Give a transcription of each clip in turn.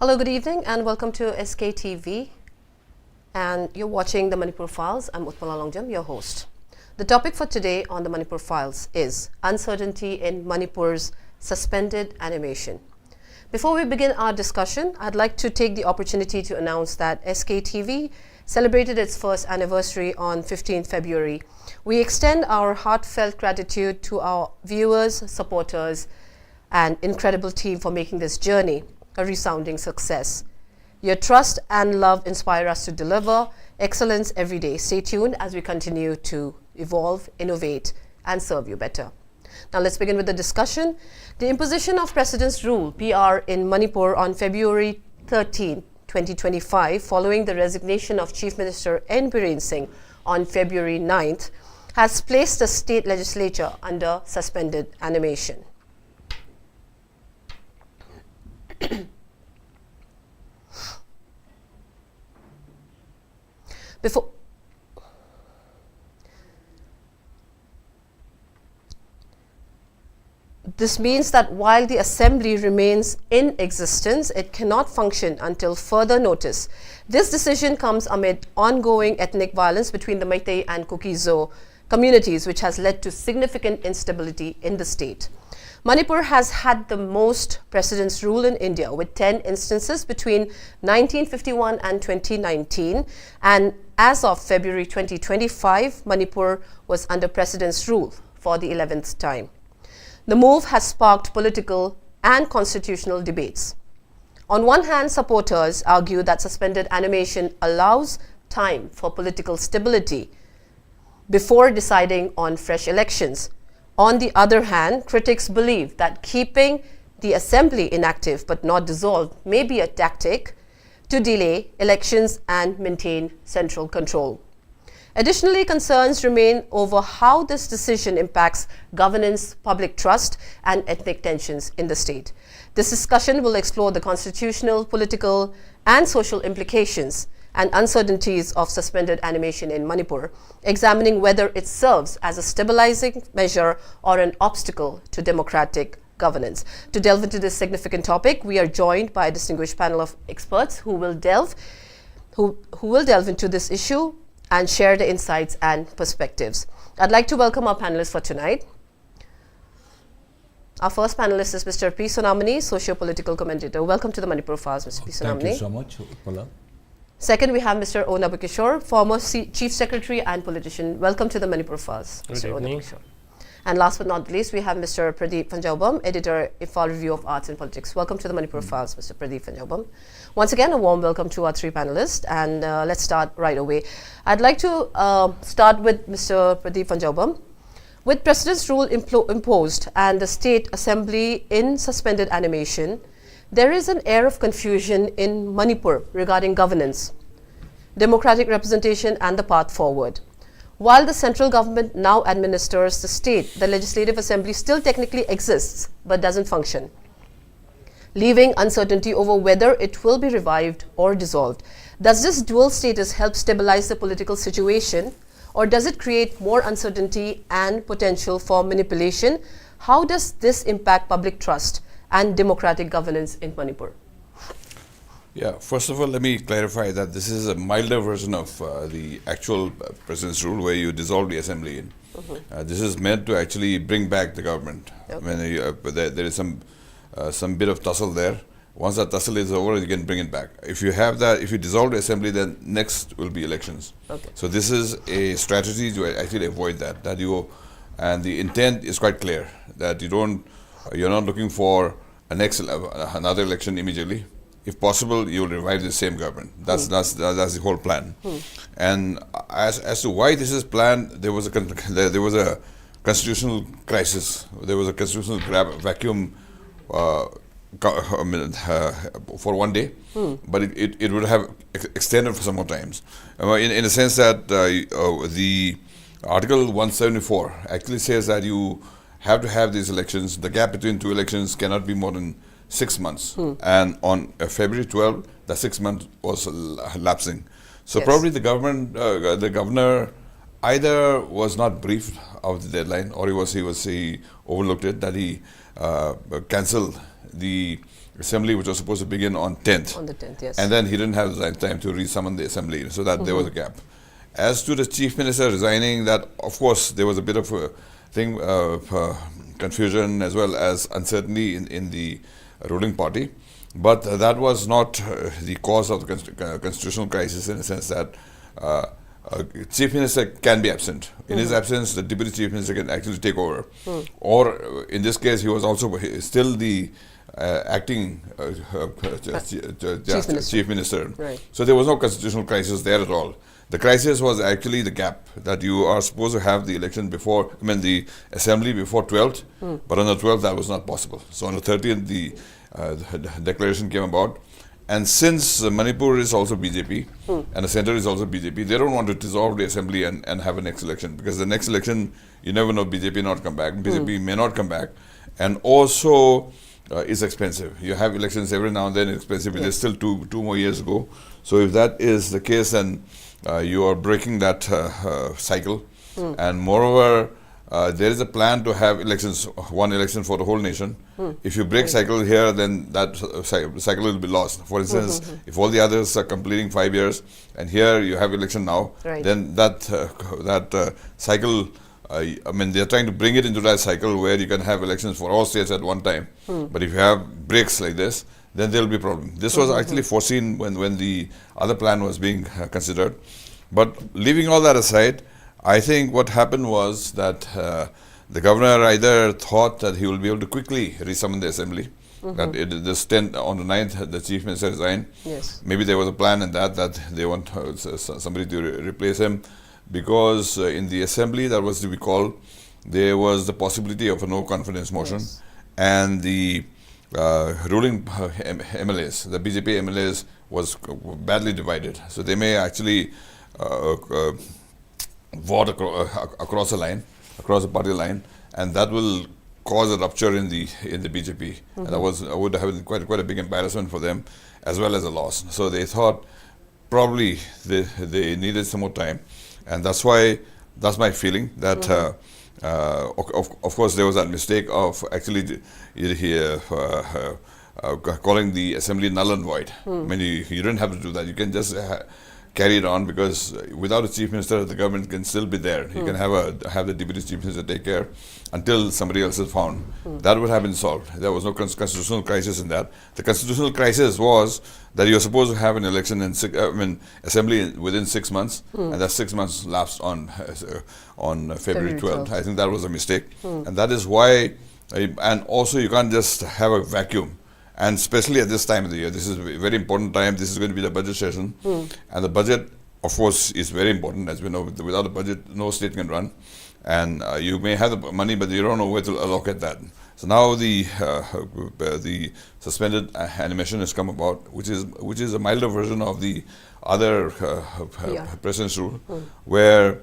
Hello, good evening, and welcome to SKTV. And you're watching the Manipur Files. I'm Utpala Longjam, your host. The topic for today on the Manipur Files is uncertainty in Manipur's suspended animation. Before we begin our discussion, I'd like to take the opportunity to announce that SKTV celebrated its first anniversary on 15th February. We extend our heartfelt gratitude to our viewers, supporters, and incredible team for making this journey a resounding success. Your trust and love inspire us to deliver excellence every day. Stay tuned as we continue to evolve, innovate, and serve you better. Now let's begin with the discussion. The imposition of President's Rule, PR, in Manipur on February 13, 2025, following the resignation of Chief Minister N. Biren Singh on February 9th, has placed the state legislature under suspended animation. This means that while the assembly remains in existence, it cannot function until further notice. This decision comes amid ongoing ethnic violence between the Meitei and Kuki-Zo communities, which has led to significant instability in the state. Manipur has had the most President's Rule in India, with 10 instances between 1951 and 2019, and as of February 2025, Manipur was under President's Rule for the 11th time. The move has sparked political and constitutional debates. On one hand, supporters argue that suspended animation allows time for political stability before deciding on fresh elections. On the other hand, critics believe that keeping the assembly inactive but not dissolved may be a tactic to delay elections and maintain central control. Additionally, concerns remain over how this decision impacts governance, public trust, and ethnic tensions in the state. This discussion will explore the constitutional, political, and social implications and uncertainties of suspended animation in Manipur, examining whether it serves as a stabilizing measure or an obstacle to democratic governance. To delve into this significant topic, we are joined by a distinguished panel of experts who will delve into this issue and share the insights and perspectives. I'd like to welcome our panelists for tonight. Our first panelist is Mr. P. SONAMANI, socio-political commentator. Welcome to the Manipur Files, Mr. P. SONAMANI. Thank you so much, Utpala. Second, we have Mr. O. NABAKISHORE, former Chief Secretary and politician. Welcome to the Manipur Files, Mr. O. NABAKISHORE. And last but not least, we have Mr. PRADIP PHANJOUBAM, editor, Imphal Review of Arts and Politics. Welcome to the Manipur Files, Mr. PRADIP PHANJOUBAM. Once again, a warm welcome to our three panelists, and let's start right away. I'd like to start with Mr. PRADIP PHANJOUBAM. With President's Rule imposed and the State Assembly in suspended animation, there is an air of confusion in Manipur regarding governance, democratic representation, and the path forward. While the central government now administers the state, the Legislative Assembly still technically exists but doesn't function, leaving uncertainty over whether it will be revived or dissolved. Does this dual status help stabilize the political situation, or does it create more uncertainty and potential for manipulation? How does this impact public trust and democratic governance in Manipur? Yeah, first of all, let me clarify that this is a milder version of the actual President's Rule where you dissolve the assembly. This is meant to actually bring back the government. Okay. When there is some bit of tussle there. Once that tussle is over, you can bring it back. If you have that, if you dissolve the assembly, then next will be elections. Okay. So this is a strategy to actually avoid that. And the intent is quite clear that you're not looking for another election immediately. If possible, you will revive the same government. That's the whole plan. And as to why this is planned, there was a constitutional crisis. There was a constitutional vacuum for one day, but it would have extended for some more times. In a sense that the Article 174 actually says that you have to have these elections. The gap between two elections cannot be more than 6 months. And on February 12th, the 6 months was lapsing. So yes, probably the governor either was not briefed of the deadline, or he overlooked it, that he cancelled the assembly, which was supposed to begin on 10th. On the 10th, yes. And then he didn't have the time to re-summon the assembly, so that there was a gap. As to the chief minister resigning, that of course there was a bit of a thing, confusion as well as uncertainty in the ruling party. But that was not the cause of the constitutional crisis, in a sense that chief minister can be absent. In his absence, the deputy chief minister can actually take over. Or in this case, he was also still the acting chief minister. Right. So there was no constitutional crisis there at all. The crisis was actually the gap that you are supposed to have the election before, the assembly before 12th, but on the 12th that was not possible. So on the 30th the declaration came about, and since Manipur is also BJP and the center is also BJP, they don't want to dissolve the assembly and have a next election, because the next election, you never know, BJP not come back, BJP may not come back, and also it's expensive. You have elections every now and then, it's expensive. There's still two more years to go. So if that is the case, then you are breaking that cycle. And moreover, there is a plan to have elections, one election for the whole nation. If you break cycle here, then that cycle will be lost. For instance, if all the others are completing 5 years and here you have election now, then that cycle, they're trying to bring it into that cycle where you can have elections for all states at one time. But if you have breaks like this, then there will be a problem. This was actually foreseen when the other plan was being considered. But leaving all that aside, I think what happened was that the governor either thought that he will be able to quickly resummon the assembly, that on the 9th the chief minister resigned. Yes. Maybe there was a plan in that they want somebody to replace him, because in the assembly that was to be called, there was the possibility of a no confidence motion, and the ruling MLAs, the BJP MLAs, was badly divided. So they may actually vote across the line, across the party line, and that will cause a rupture in the BJP. And that would have been quite a big embarrassment for them, as well as a loss. So they thought probably they needed some more time, and that's why, that's my feeling, that of course there was that mistake of actually calling the assembly null and void. You didn't have to do that. You can just carry it on, because without a chief minister, the government can still be there. You can have the deputy chief minister take care until somebody else is found. That would have been solved. There was no constitutional crisis in that. The constitutional crisis was that you're supposed to have an election in assembly within 6 months, and that 6 months lapsed on February 12th. I think that was a mistake, and that is why. And also, you can't just have a vacuum. And especially at this time of the year, this is a very important time. This is going to be the budget session. And the budget, of course, is very important. As we know, without a budget, no state can run. And you may have the money, but you don't know where to allocate that. So now the suspended animation has come about, which is a milder version of the other president's rule, where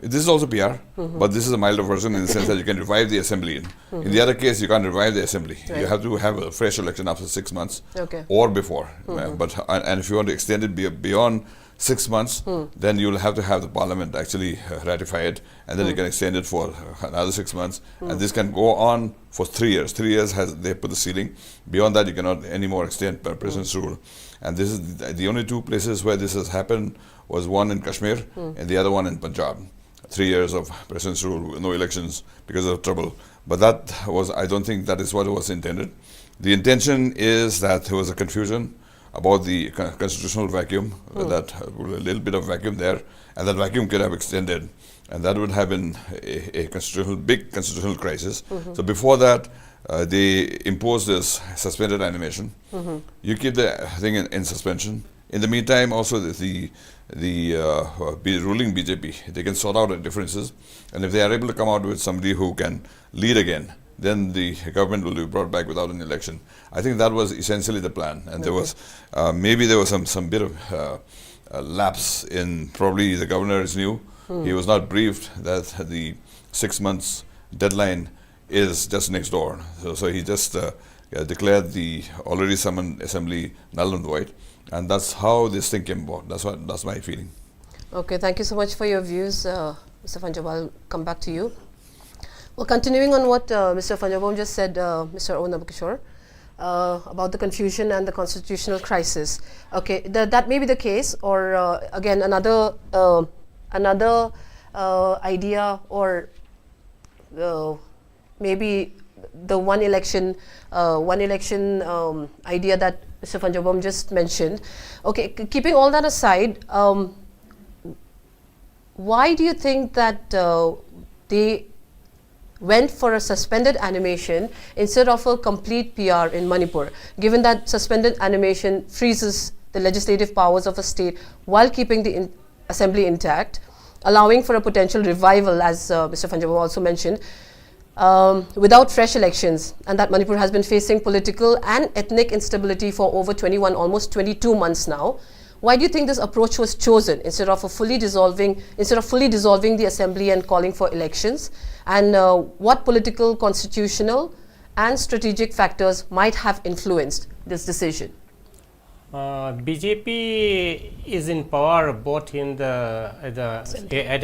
this is also PR, but this is a milder version in the sense that you can revive the assembly. In the other case, you can't revive the assembly. You have to have a fresh election after 6 months or before. And if you want to extend it beyond 6 months, then you will have to have the parliament actually ratify it, and then you can extend it for another 6 months. And this can go on for 3 years. 3 years they put the ceiling. Beyond that, you cannot anymore extend president's rule. And this is the only two places where this has happened. Was one in Kashmir and the other one in Punjab. 3 years of president's rule, no elections because of trouble. But that was, I don't think that is what was intended. The intention is that there was a confusion about the constitutional vacuum, that a little bit of vacuum there, and that vacuum could have extended, and that would have been a big constitutional crisis. So before that, they imposed this suspended animation. You keep the thing in suspension. In the meantime, also the ruling BJP, they can sort out the differences, and if they are able to come out with somebody who can lead again, then the government will be brought back without an election. I think that was essentially the plan, and there was maybe there was some bit of lapse in, probably the governor is new. He was not briefed that the 6 months deadline is just next door. So he just declared the already summoned assembly null and void. And that's how this thing came about. That's my feeling. Okay, thank you so much for your views, Mr. Phanjoubam. I'll come back to you. Well, continuing on what Mr. Phanjoubam just said, Mr. O. NABAKISHORE, about the confusion and the constitutional crisis. Okay, that may be the case, or again another idea, or maybe the one election idea that Mr. PHANJOUBAM just mentioned. Okay, keeping all that aside, why do you think that they went for a suspended animation instead of a complete PR in Manipur, given that suspended animation freezes the legislative powers of a state while keeping the assembly intact, allowing for a potential revival, as Mr. PHANJOUBAM also mentioned, without fresh elections, and that Manipur has been facing political and ethnic instability for over 21, almost 22 months now. Why do you think this approach was chosen instead of fully dissolving the assembly and calling for elections? And what political, constitutional, and strategic factors might have influenced this decision? BJP is in power both in at the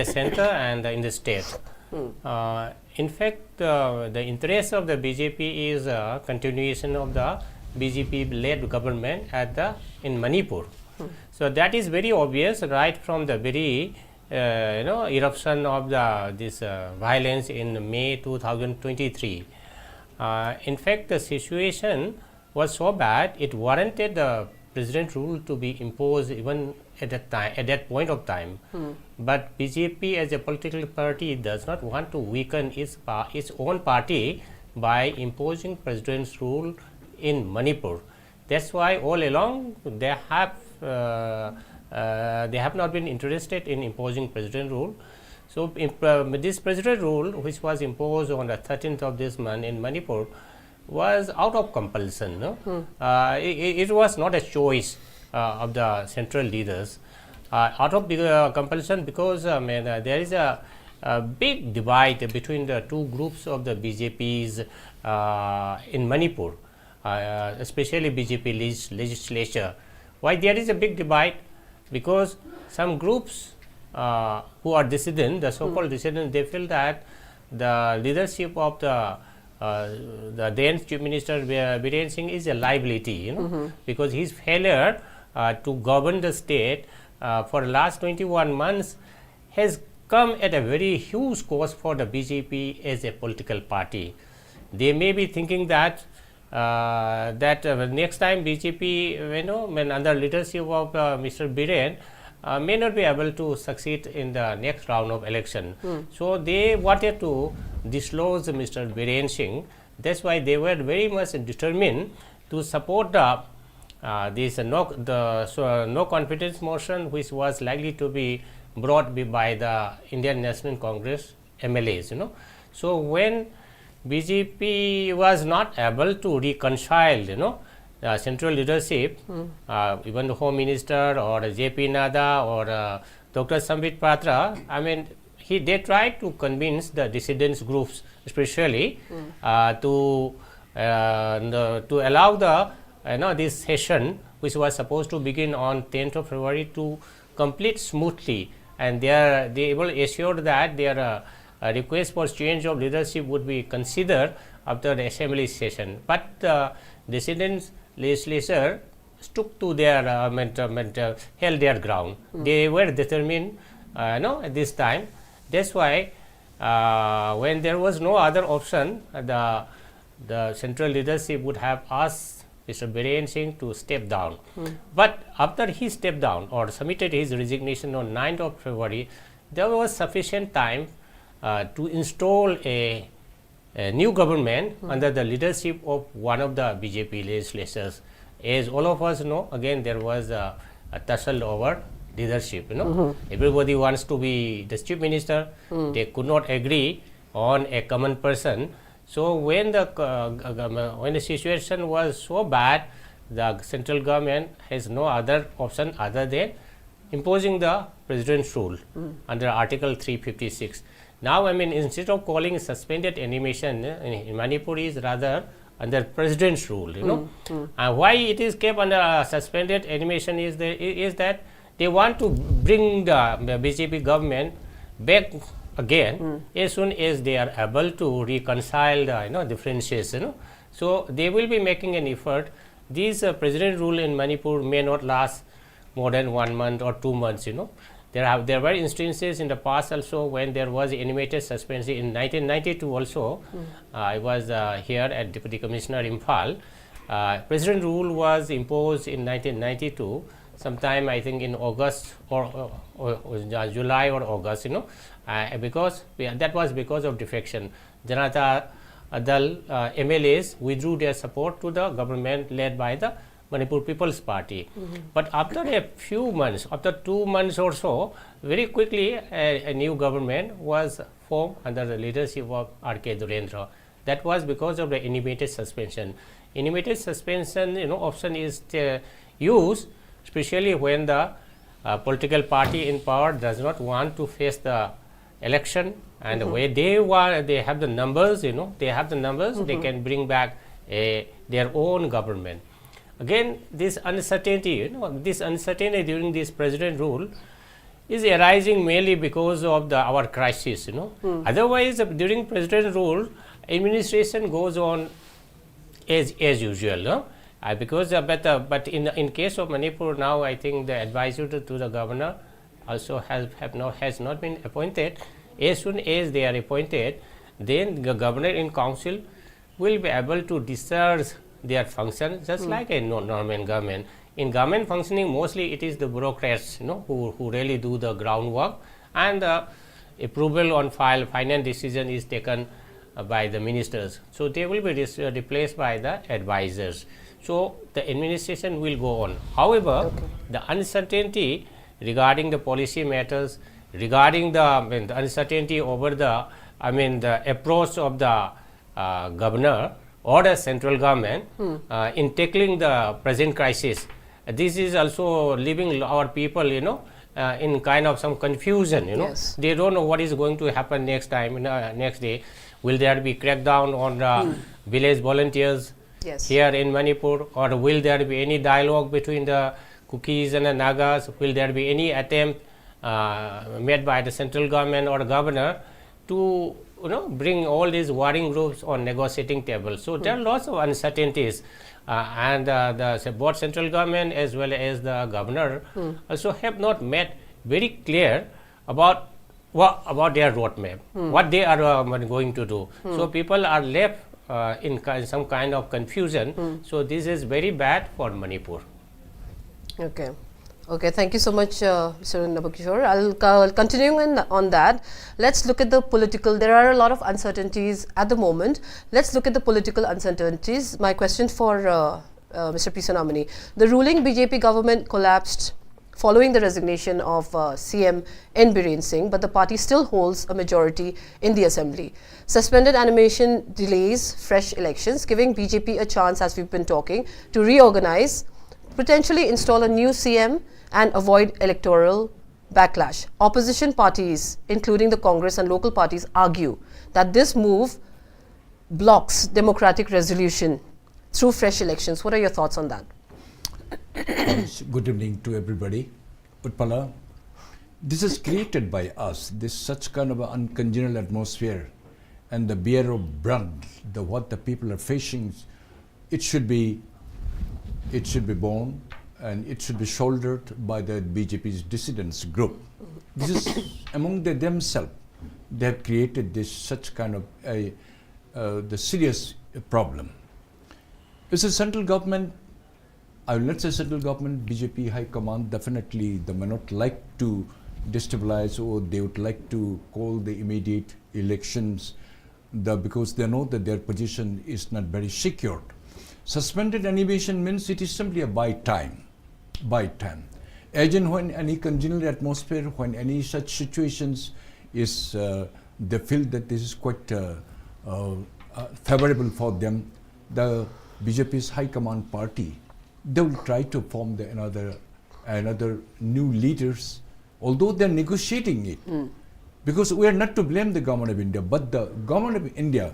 center and in the state. In fact, the interest of the BJP is a continuation of the BJP-led government in Manipur. So that is very obvious right from the very eruption of this violence in May 2023. In fact, the situation was so bad it warranted the president rule to be imposed even at that point of time. But BJP as a political party does not want to weaken its own party by imposing president's rule in Manipur. That's why all along they have not been interested in imposing president rule. So this president rule, which was imposed on the 13th of this month in Manipur, was out of compulsion. It was not a choice of the central leaders, out of compulsion, because there is a big divide between the two groups of the BJPs in Manipur, especially BJP legislature. Why there is a big divide? Because some groups who are dissident, the so-called dissident, they feel that the leadership of the then Chief Minister Biren Singh is a liability, because his failure to govern the state for the last 21 months has come at a very huge cost for the BJP as a political party. They may be thinking that next time BJP, when under leadership of Mr. Biren, may not be able to succeed in the next round of election. So they wanted to dislodge Mr. Biren Singh. That's why they were very much determined to support this no confidence motion, which was likely to be brought by the Indian National Congress MLAs. So when BJP was not able to reconcile, the central leadership, even the Home Minister or JP Nada or Dr. Sambit Patra, they tried to convince the dissidents groups, especially to allow this session, which was supposed to begin on 10th of February, to complete smoothly, and they were assured that their request for change of leadership would be considered after the assembly session. But the dissidents legislature stuck to their held their ground. They were determined at this time. That's why when there was no other option, the central leadership would have asked Mr. Biren Singh to step down. But after he stepped down or submitted his resignation on 9th of February, there was sufficient time to install a new government under the leadership of one of the BJP legislators. As all of us know, again there was a tussle over leadership. Everybody wants to be the chief minister. They could not agree on a common person. So when the situation was so bad, the central government has no other option other than imposing the president's rule under Article 356. Now, instead of calling suspended animation in Manipur is rather under president's rule, And why it is kept under suspended animation is that they want to bring the BJP government back again as soon as they are able to reconcile the differences, So they will be making an effort. These president rule in Manipur may not last more than 1 month or 2 months. There were instances in the past also when there was animated suspension in 1992 also. I was here at Deputy Commissioner Imphal. President rule was imposed in 1992, sometime I think in August or July or August, because that was because of defection. Janata Dal MLAs withdrew their support to the government led by the Manipur People's Party. But after a few months, after 2 months or so, very quickly a new government was formed under the leadership of R.K. Durendra. That was because of the animated suspension. Animated suspension option is used especially when the political party in power does not want to face the election, and where they have the numbers, they can bring back their own government. Again, this uncertainty, during this president rule is arising mainly because of our crisis. Otherwise, during president rule, administration goes on as usual. Because but in case of Manipur now, I think the advisor to the governor also has not been appointed. As soon as they are appointed, then the governor in council will be able to discharge their function just like a normal government. In government functioning, mostly it is the bureaucrats who really do the groundwork, and the approval on finance decision is taken by the ministers. So they will be replaced by the advisors. So the administration will go on. However, the uncertainty regarding the policy matters, regarding the uncertainty over the approach of the governor or the central government in tackling the present crisis. This is also leaving our people, in kind of some confusion. Yes. They don't know what is going to happen next time, next day. Will there be crackdown on the village volunteers here in Manipur, or will there be any dialogue between the Kukis and the Nagas? Will there be any attempt made by the central government or governor to bring all these warring groups on negotiating table? So there are lots of uncertainties, and the both central government as well as the governor also have not made very clear about their roadmap, what they are going to do. So people are left in some kind of confusion. So this is very bad for Manipur. Okay, thank you so much, Mr. Nabakishore. I'll continue on that. Let's look at the political. There are a lot of uncertainties at the moment. Let's look at the political uncertainties. My question for Mr. P. SONAMANI. The ruling BJP government collapsed following the resignation of CM N. Biren Singh, but the party still holds a majority in the assembly. Suspended animation delays fresh elections, giving BJP a chance, as we've been talking, to reorganize, potentially install a new CM and avoid electoral backlash. Opposition parties, including the Congress and local parties, argue that this move blocks democratic resolution through fresh elections. What are your thoughts on that? Good evening to everybody. Utpala, this is created by us, this such kind of an uncongenial atmosphere, and the bear of blood, what the people are facing, it should be borne, and it should be shouldered by the BJP's dissidents group. This is among themselves. They have created this such kind of the serious problem. It's a central government. I will not say central government, BJP High Command definitely they may not like to destabilize, or they would like to call the immediate elections because they know that their position is not very secured. Suspended animation means it is simply a buy time. As in when any congenial atmosphere, when any such situations is, they feel that this is quite favorable for them, the BJP's High Command party, they will try to form another new leaders, although they are negotiating it. Because we are not to blame the government of India, but the government of India,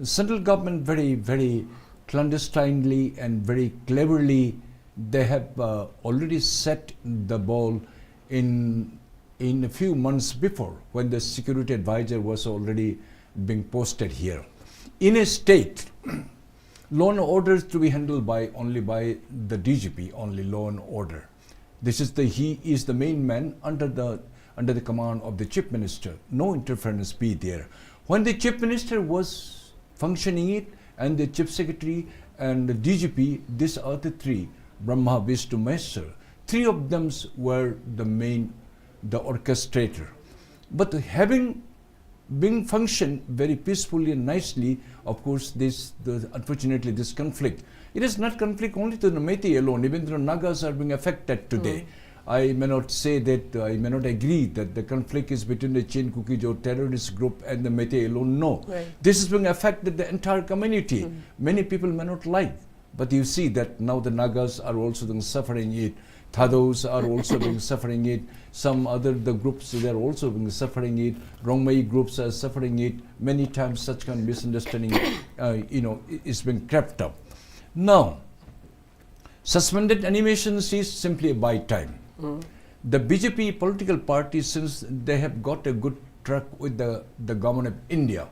central government very, very clandestinely and very cleverly, they have already set the ball in a few months before, when the security advisor was already being posted here. In a state Law and order is to be handled by only by the DGP, only law and order. He is the main man under the command of the Chief Minister. No interference be there. When the Chief Minister was functioning it, and the Chief Secretary and the DGP, these are the three, Brahma, Vishnu, Maheshwar. Three of them were the orchestrator. But having been functioned very peacefully and nicely, of course, unfortunately this conflict. It is not conflict only to the Meitei alone, even though Nagas are being affected today. I may not say that, I may not agree that the conflict is between the Chain Cookies or terrorist group and the Meitei alone. No. Right. This is being affected the entire community. Many people may not like. But you see that now the Nagas are also being suffering it. Thados are also being suffering it. Some other groups, they are also being suffering it. Rongmei groups are suffering it. Many times such kind of misunderstanding is being crept up. Now, suspended animations is simply a buy time. The BJP political party, since they have got a good track with the government of India,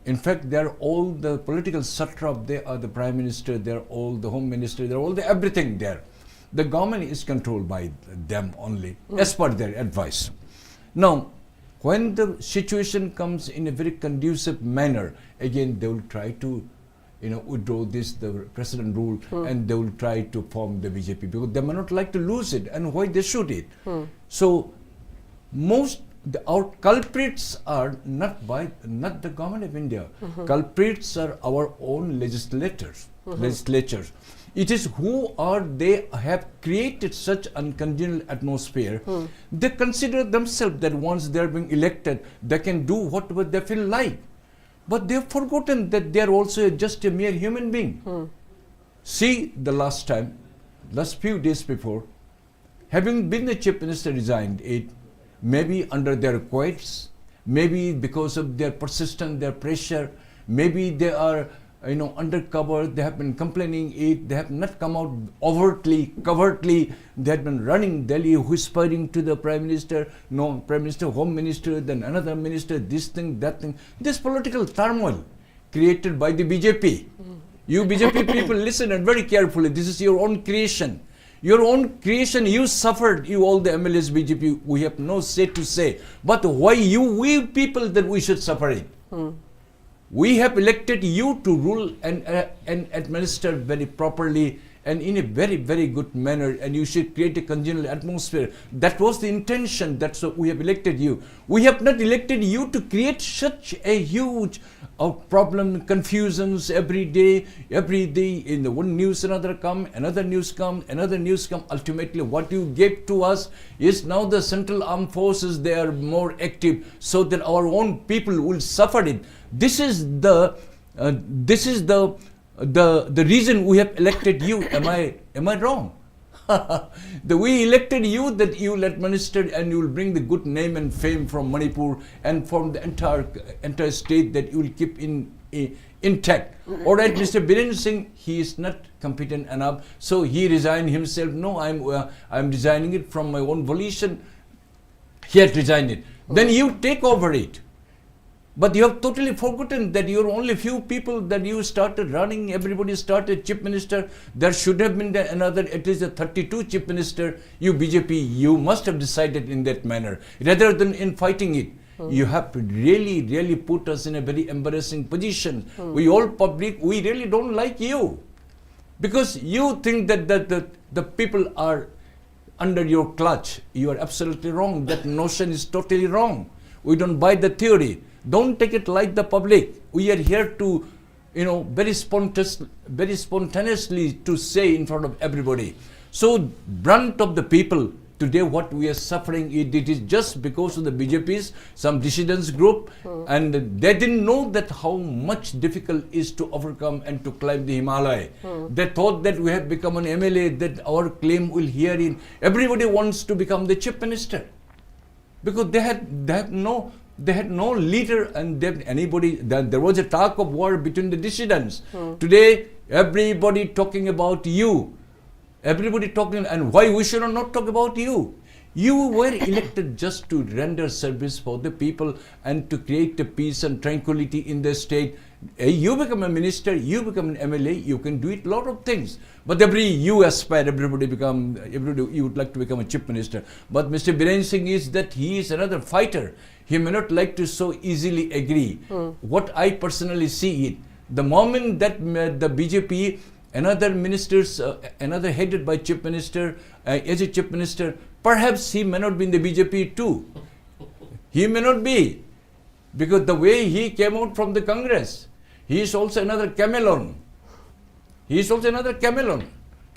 in fact, they are all the political satrap, they are the Prime Minister, they are all the Home Minister, they are all the everything there. The government is controlled by them only, as per their advice. Now, when the situation comes in a very conducive manner, again they will try to withdraw the precedent rule, and they will try to form the BJP because they may not like to lose it, and why they should it. So, our culprits are not the government of India. Culprits are our own legislators. It is they have created such uncongenial atmosphere. They consider themselves that once they are being elected, they can do whatever they feel like. But they have forgotten that they are also just a mere human being. See, the last few days before, having been the Chief Minister resigned, maybe under their requests, maybe because of their persistence, their pressure, maybe they are undercover, they have been complaining they have not come out overtly, covertly, they have been running Delhi, whispering to the Prime Minister, Prime Minister, Home Minister, then another minister, this thing, that thing. This political turmoil created by the BJP. You BJP people listen and very carefully, this is your own creation. Your own creation, you suffered, you all the MLAs BJP, we have no say to say. But why we people that we should suffer it? We have elected you to rule and administer very properly and in a very, very good manner, and you should create a congenial atmosphere. That was the intention, that's why we have elected you. We have not elected you to create such a huge problem, confusions every day, in the one news another come, another news come. Ultimately what you gave to us is now the Central Armed Forces, they are more active so that our own people will suffer it. This is the reason we have elected you. Am I wrong? We elected you that you will administer and you will bring the good name and fame from Manipur and from the entire state that you will keep intact. All right, Mr. Biren Singh, he is not competent enough, so he resigned himself. No, I'm resigning it from my own volition. He had resigned it. Then you take over it. But you have totally forgotten that you are only few people that you started running. Everybody started Chief Minister. There should have been another, at least a 32 Chief Minister. You BJP, you must have decided in that manner. Rather than in fighting it, you have to really, really put us in a very embarrassing position. We all public, we really don't like you. Because you think that the people are under your clutch. You are absolutely wrong. That notion is totally wrong. We don't buy the theory. Don't take it like the public. We are here to, very spontaneously to say in front of everybody. So, brunt of the people, today what we are suffering, it is just because of the BJP's, some dissidents group, and they didn't know that how much difficult is to overcome and to climb the Himalaya. They thought that we have become an MLA, that our claim will hear in. Everybody wants to become the Chief Minister. Because they had no leader, and there was a talk of war between the dissidents. Today, everybody talking about you. Everybody talking, and why we should not talk about you? You were elected just to render service for the people and to create the peace and tranquility in the state. You become a minister, you become an MLA, you can do it a lot of things. But you aspire, everybody, you would like to become a chief minister. But Mr. Biren Singh is that he is another fighter. He may not like to so easily agree. What I personally see it, the moment that the BJP, another ministers, another headed by chief minister, as a chief minister, perhaps he may not be in the BJP too. He may not be. Because the way he came out from the Congress, he is also another chameleon. He is also another chameleon.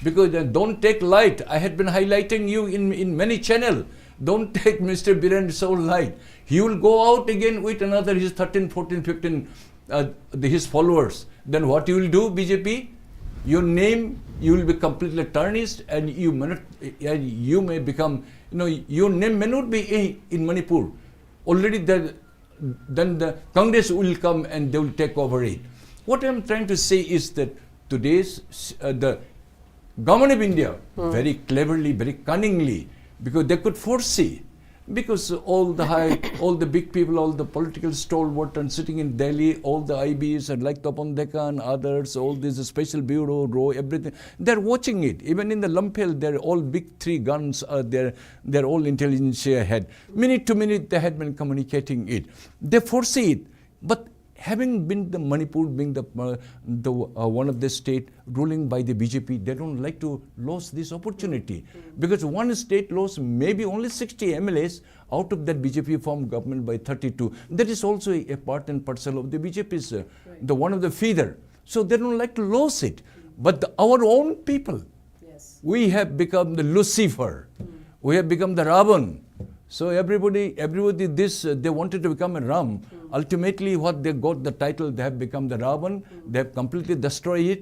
Because don't take light. I had been highlighting you in many channels. Don't take Mr. Biren so light. He will go out again with another his 13, 14, 15, his followers. Then what you will do, BJP? Your name, you will be completely tarnished, and you may become, your name may not be in Manipur. Already then the Congress will come and they will take over it. What I am trying to say is that today's the government of India very cleverly, very cunningly, because they could foresee, because all the big people, all the political stalwart and sitting in Delhi, all the IBs and like Tapan Dekka and others, all this special bureau, RAW, everything, they're watching it. Even in the Lumpel, they're all big three guns, they're all intelligentsia head. Minute to minute, they had been communicating it. They foresee it. But having been the Manipur being the one of the state ruling by the BJP, they don't like to lose this opportunity. Because one state lost maybe only 60 MLAs out of that BJP formed government by 32. That is also a part and parcel of the BJP's, the one of the feeder. So they don't like to lose it. But our own people, we have become the Lucifer. We have become the Ravan. So everybody they wanted to become a Ram. Ultimately, what they got the title, they have become the Ravan. They have completely destroyed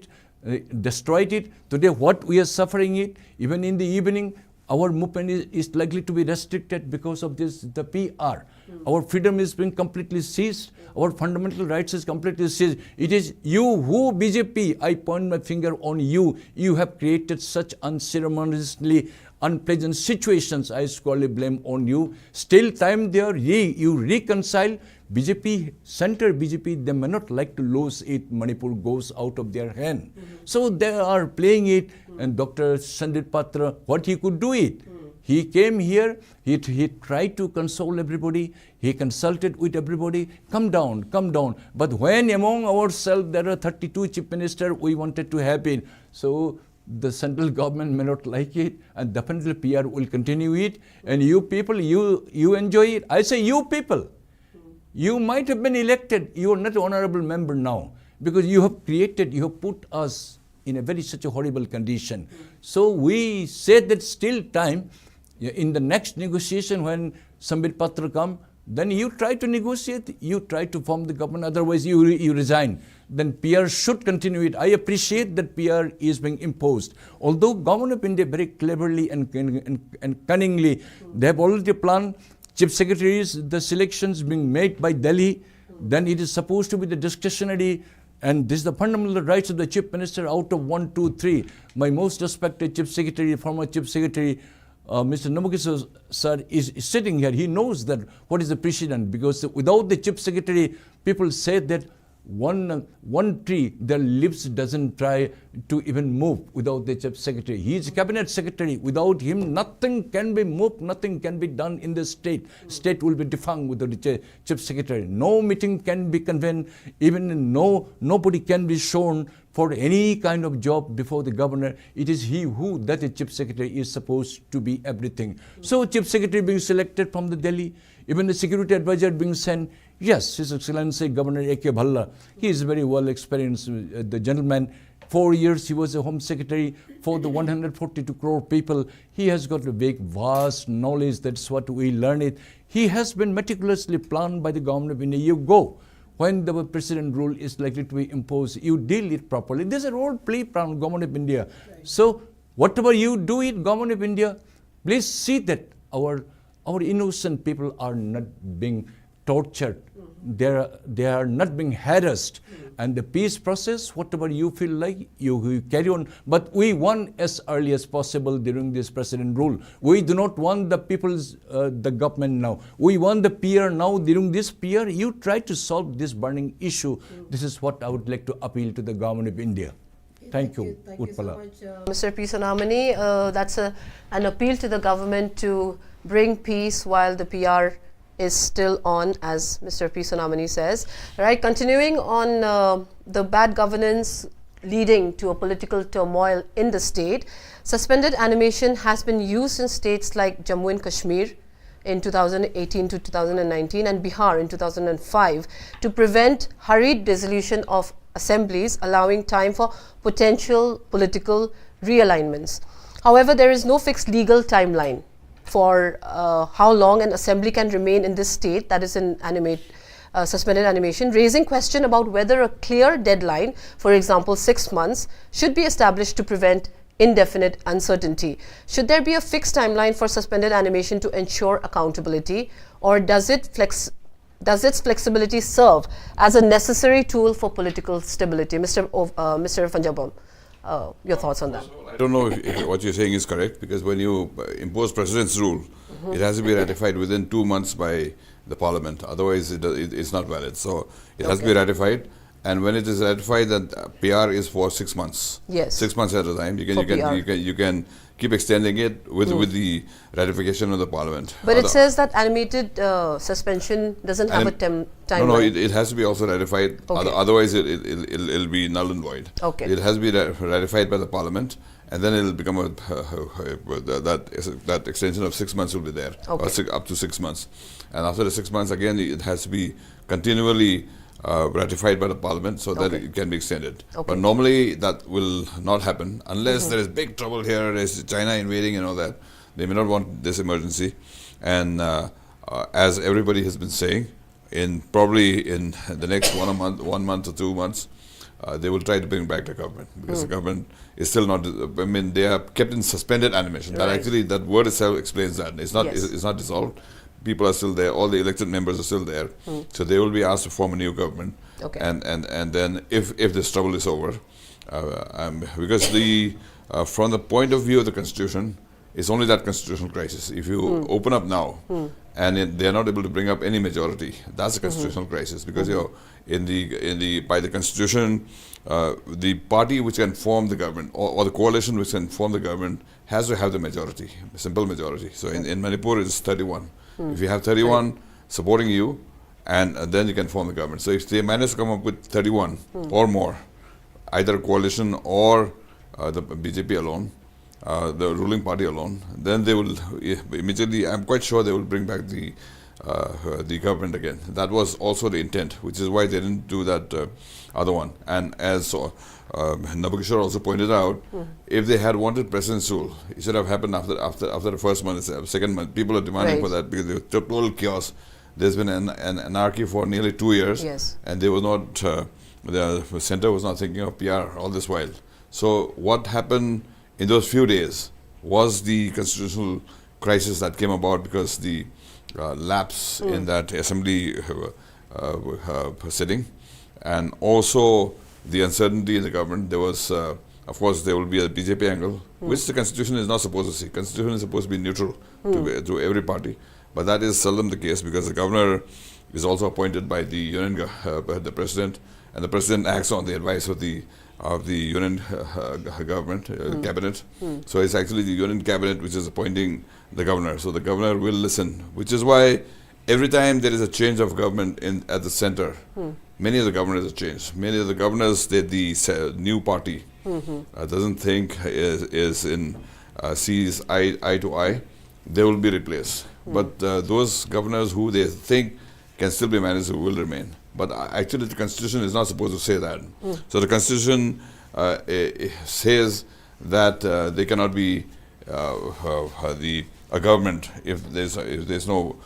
it. Today, what we are suffering it, even in the evening, our movement is likely to be restricted because of this, the PR. Our freedom is being completely seized. Our fundamental rights is completely seized. It is you who, BJP, I point my finger on you. You have created such unceremoniously unpleasant situations. I squarely blame on you. Still time there, you reconcile. BJP, center BJP, they may not like to lose it. Manipur goes out of their hand. So they are playing it, and Dr. Sandip Patra, what he could do it. He came here, he tried to console everybody, he consulted with everybody, come down. But when among ourselves there are 32 chief ministers, we wanted to have it. So the central government may not like it, and definitely PR will continue it. And you people, you enjoy it. I say you people, you might have been elected, you are not an honorable member now, because you have put us in a such a horrible condition. So we said that still time, in the next negotiation when Sambit Patra come, then you try to negotiate, you try to form the government, otherwise you resign. Then PR should continue it. I appreciate that PR is being imposed. Although Government of India very cleverly and cunningly, they have already planned chief secretaries, the selections being made by Delhi, then it is supposed to be the discretionary, and this is the fundamental rights of the chief minister out of 1, 2, 3. My most respected chief secretary, former chief secretary, Mr. NABAKISHORE sir is sitting here. He knows that what is the precedent, because without the chief secretary, people say that one tree, their lips doesn't try to even move without the chief secretary. He is a cabinet secretary. Without him, nothing can be moved, nothing can be done in the state. State will be defunct without the chief secretary. No meeting can be convened, even nobody can be shown for any kind of job before the governor. It is he who, that the chief secretary, is supposed to be everything. So chief secretary being selected from the Delhi, even the security advisor being sent. Yes, His Excellency Governor A.K. Bhalla, he is very well experienced, the gentleman. 4 years he was a Home Secretary for the 142 crore people. He has got a big, vast knowledge. That's what we learn it. He has been meticulously planned by the Government of India. You go. When the president rule is likely to be imposed, you deal it properly. There's a role play from Government of India. Right. So whatever you do it, Government of India, please see that our innocent people are not being tortured. They are not being harassed. And the peace process, whatever you feel like, you carry on. But we want as early as possible during this president rule. We do not want the people's, the government now. We want the PR now. During this PR, you try to solve this burning issue. This is what I would like to appeal to the government of India. Thank you, Utpala. Mr. P. Sonamani, that's an appeal to the government to bring peace while the PR is still on, as Mr. P. Sonamani says. Right, continuing on the bad governance leading to a political turmoil in the state, suspended animation has been used in states like Jammu and Kashmir in 2018 to 2019 and Bihar in 2005 to prevent hurried dissolution of assemblies, allowing time for potential political realignments. However, there is no fixed legal timeline for how long an assembly can remain in this state, that is in suspended animation, raising question about whether a clear deadline, for example 6 months, should be established to prevent indefinite uncertainty. Should there be a fixed timeline for suspended animation to ensure accountability, or does its flexibility serve as a necessary tool for political stability? Mr. PHANJOUBAM, your thoughts on that? I don't know if what you're saying is correct, because when you impose president's rule, it has to be ratified within 2 months by the parliament. Otherwise, it's not valid. So it has to be ratified, and when it is ratified, then PR is for 6 months. Yes. 6 months at a time. You can keep extending it with the ratification of the parliament. But it says that animated suspension doesn't have a timeline. No, it has to be also ratified. Okay. Otherwise, it'll be null and void. Okay. It has to be ratified by the parliament, and then it'll become that extension of 6 months will be there, or up to 6 months. And after the 6 months, again, it has to be continually ratified by the parliament so that it can be extended. But normally that will not happen unless there is big trouble here, there's China invading and all that. They may not want this emergency. And as everybody has been saying, probably in the next 1 month or 2 months, they will try to bring back the government, because the government is still not, I mean, they are kept in suspended animation. That actually, that word itself explains that. It's not, it's not dissolved. People are still there, all the elected members are still there. So they will be asked to form a new government. And then if this trouble is over, because from the point of view of the constitution, it's only that constitutional crisis. If you open up now and they are not able to bring up any majority, that's a constitutional crisis, because by the constitution, the party which can form the government or the coalition which can form the government has to have the majority, a simple majority. So in Manipur it's 31. If you have 31 supporting you, and then you can form the government. So if they manage to come up with 31 or more, either a coalition or the BJP alone, the ruling party alone, then they will immediately, I'm quite sure they will bring back the government again. That was also the intent, which is why they didn't do that other one. And as NABAKISHORE also pointed out, if they had wanted president's rule, it should have happened after the first month itself. Second month, people are demanding for that because there was total chaos. There's been an anarchy for nearly 2 years, and they were not, the center was not thinking of PR all this while. So what happened in those few days was the constitutional crisis that came about because the lapse in that assembly sitting, and also the uncertainty in the government. There was, of course, there will be a BJP angle, which the constitution is not supposed to see. Constitution is supposed to be neutral to every party, but that is seldom the case, because the governor is also appointed by the union, the president, and the president acts on the advice of the union government, cabinet. So it's actually the union cabinet which is appointing the governor. So the governor will listen, which is why every time there is a change of government at the center, many of the governors have changed. Many of the governors that the new party doesn't think sees eye to eye, they will be replaced. But those governors who they think can still be managed will remain. But actually the constitution is not supposed to say that. So the constitution says that there cannot be a government if there's no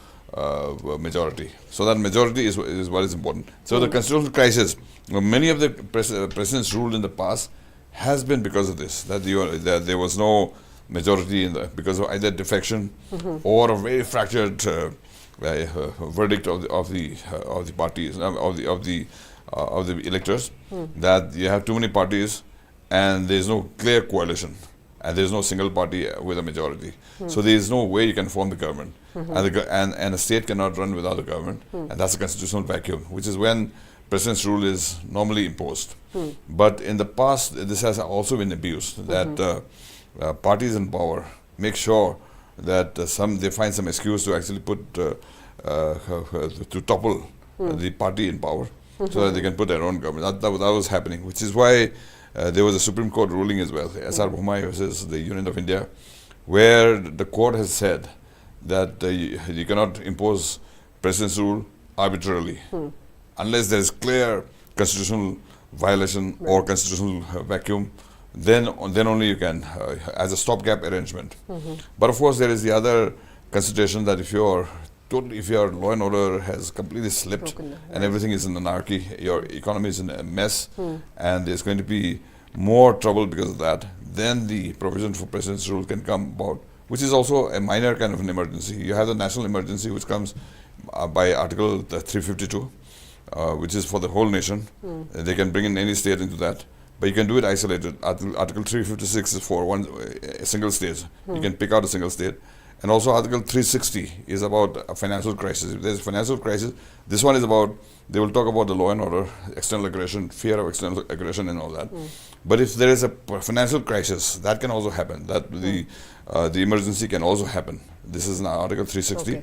majority. So that majority is what is important. So the constitutional crisis, many of the presidents ruled in the past has been because of this, that there was no majority because of either defection or a very fractured verdict of the parties of the electors that you have too many parties and there is no clear coalition and there is no single party with a majority. So there is no way you can form the government, and a state cannot run without a government, and that's a constitutional vacuum, which is when president's rule is normally imposed. But in the past, this has also been abused, that parties in power make sure that they find some excuse to actually put to topple the party in power, so that they can put their own government. That was happening, which is why there was a Supreme Court ruling as well, S.R. Bhumai versus the Union of India, where the court has said that you cannot impose president's rule arbitrarily unless there is clear constitutional violation or constitutional vacuum. Then only you can, as a stopgap arrangement. But of course, there is the other consideration that if your law and order has completely slipped and everything is in anarchy, your economy is in a mess, and there's going to be more trouble because of that, then the provision for president's rule can come about, which is also a minor kind of an emergency. You have the national emergency, which comes by Article 352, which is for the whole nation. They can bring in any state into that. But you can do it isolated. Article 356 is for a single state. You can pick out a single state. And also Article 360 is about a financial crisis. If there's a financial crisis, this one is about, they will talk about the law and order, external aggression, fear of external aggression and all that. But if there is a financial crisis, that can also happen. That the emergency can also happen. This is now Article 360. Okay.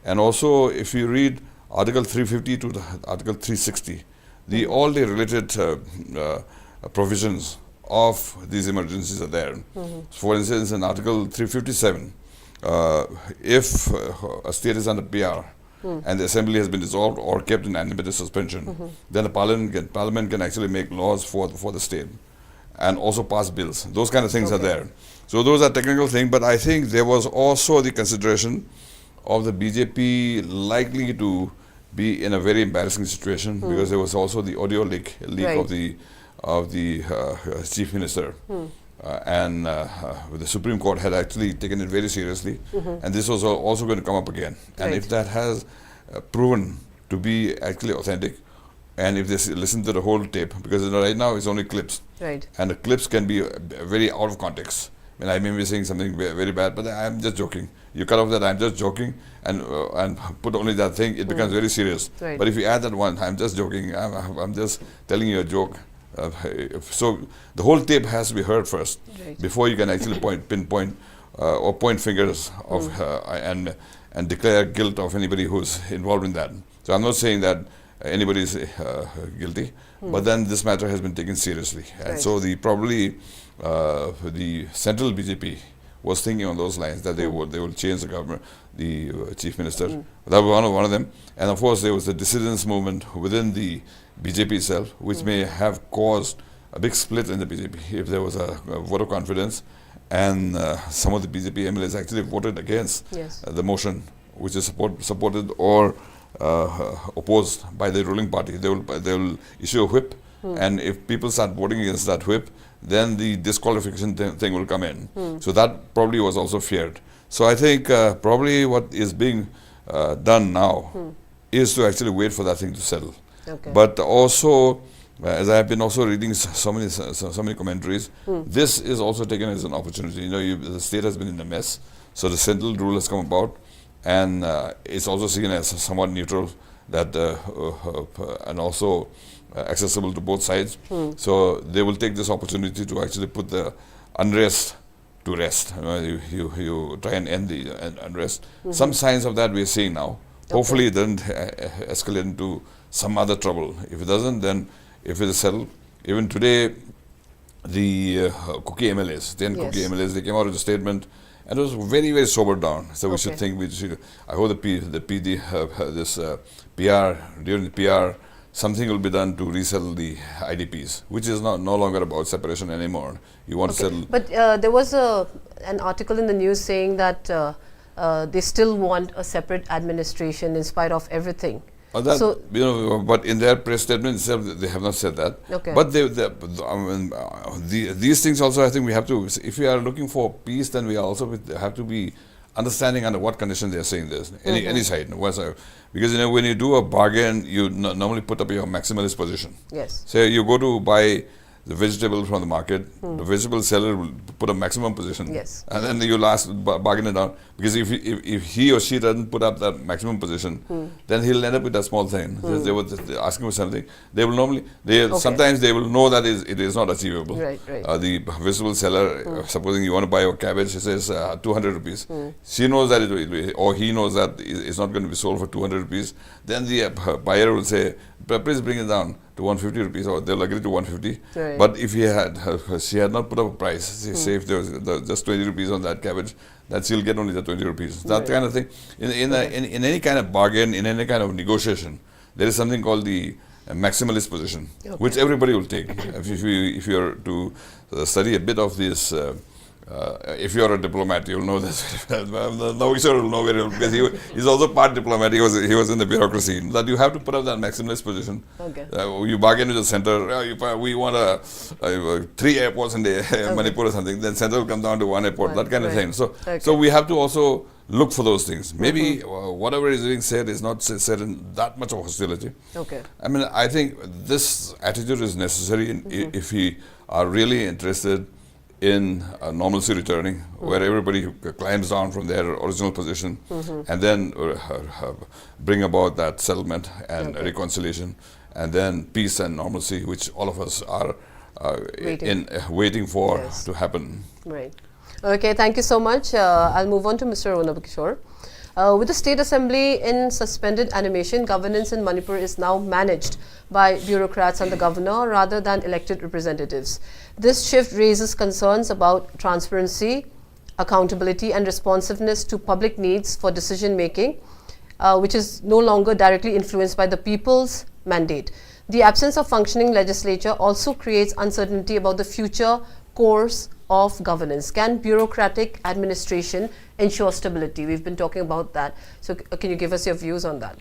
And also if you read Article 350 to Article 360, all the related provisions of these emergencies are there. For instance, in Article 357, if a state is under PR and the assembly has been dissolved or kept in animated suspension, then the parliament can actually make laws for the state and also pass bills. Those kind of things are there. So those are technical things, but I think there was also the consideration of the BJP likely to be in a very embarrassing situation, because there was also the audio leak of the chief minister, and the Supreme Court had actually taken it very seriously, and this was also going to come up again. And if that has proven to be actually authentic, and if they listen to the whole tape, because right now it's only clips, and the clips can be very out of context. I mean, I may be saying something very bad, but I'm just joking. You cut off that I'm just joking and put only that thing, it becomes very serious. But if you add that one, I'm just joking, I'm just telling you a joke. So the whole tape has to be heard first before you can actually pinpoint or point fingers of and declare guilt of anybody who's involved in that. So I'm not saying that anybody is guilty, but then this matter has been taken seriously. And so probably the central BJP was thinking on those lines, that they will change the government, the chief minister. That was one of them. And of course there was the dissidence movement within the BJP itself, which may have caused a big split in the BJP if there was a vote of confidence, and some of the BJP MLAs actually voted against the motion, which is supported or opposed by the ruling party. They will issue a whip, and if people start voting against that whip, then the disqualification thing will come in. So that probably was also feared. So I think probably what is being done now is to actually wait for that thing to settle. But also, as I have been also reading so many commentaries, this is also taken as an opportunity. The state has been in a mess, so the central rule has come about, and it's also seen as somewhat neutral, that and also accessible to both sides. So they will take this opportunity to actually put the unrest to rest. You try and end the unrest. Some signs of that we are seeing now. Hopefully it doesn't escalate into some other trouble. If it doesn't, then if it is settled, even today, the Cookie MLAs, 10 Cookie MLAs, they came out with a statement, and it was very, very sobered down. So we should think, I hope this PR, during the PR, something will be done to resettle the IDPs, which is no longer about separation anymore. You want to settle. But there was an article in the news saying that they still want a separate administration in spite of everything. So, but in their press statement itself, they have not said that. But these things also, I think we have to, if we are looking for peace, then we also have to be understanding under what condition they are saying this. Any side, because when you do a bargain, you normally put up your maximalist position. Yes. Say you go to buy the vegetable from the market, the vegetable seller will put a maximum position. Yes. And then you bargain it down. Because if he or she doesn't put up that maximum position, then he'll end up with a small thing. They were asking for something. They will normally, sometimes they will know that it is not achievable. Right. The vegetable seller, supposing you want to buy a cabbage, he says 200 rupees. She knows that or he knows that it's not going to be sold for 200 rupees. Then the buyer will say, please bring it down to 150 rupees, or they'll agree to 150. Right. But if she had not put up a price, say if there was just 20 rupees on that cabbage, that she'll get only the 20 rupees. That kind of thing. In any kind of bargain, in any kind of negotiation, there is something called the maximalist position, which everybody will take. If you are to study a bit of this, if you are a diplomat, you'll know this. Navakishore will know very well, because he's also part diplomat. He was in the bureaucracy. That you have to put up that maximalist position. Okay. You bargain with the center. We want 3 airports in Manipur or something. Then center will come down to 1 airport. That kind of thing. So we have to also look for those things. Maybe whatever is being said is not said in that much of hostility. Okay. I mean, I think this attitude is necessary if we are really interested in normalcy returning, where everybody climbs down from their original position and then bring about that settlement and reconciliation, and then peace and normalcy, which all of us are waiting for to happen. Right. Okay, thank you so much. I'll move on to Mr. Nabakishore. With the State Assembly in suspended animation, governance in Manipur is now managed by bureaucrats and the governor rather than elected representatives. This shift raises concerns about transparency, accountability and responsiveness to public needs for decision making, which is no longer directly influenced by the people's mandate. The absence of functioning legislature also creates uncertainty about the future course of governance. Can bureaucratic administration ensure stability? We've been talking about that. So can you give us your views on that?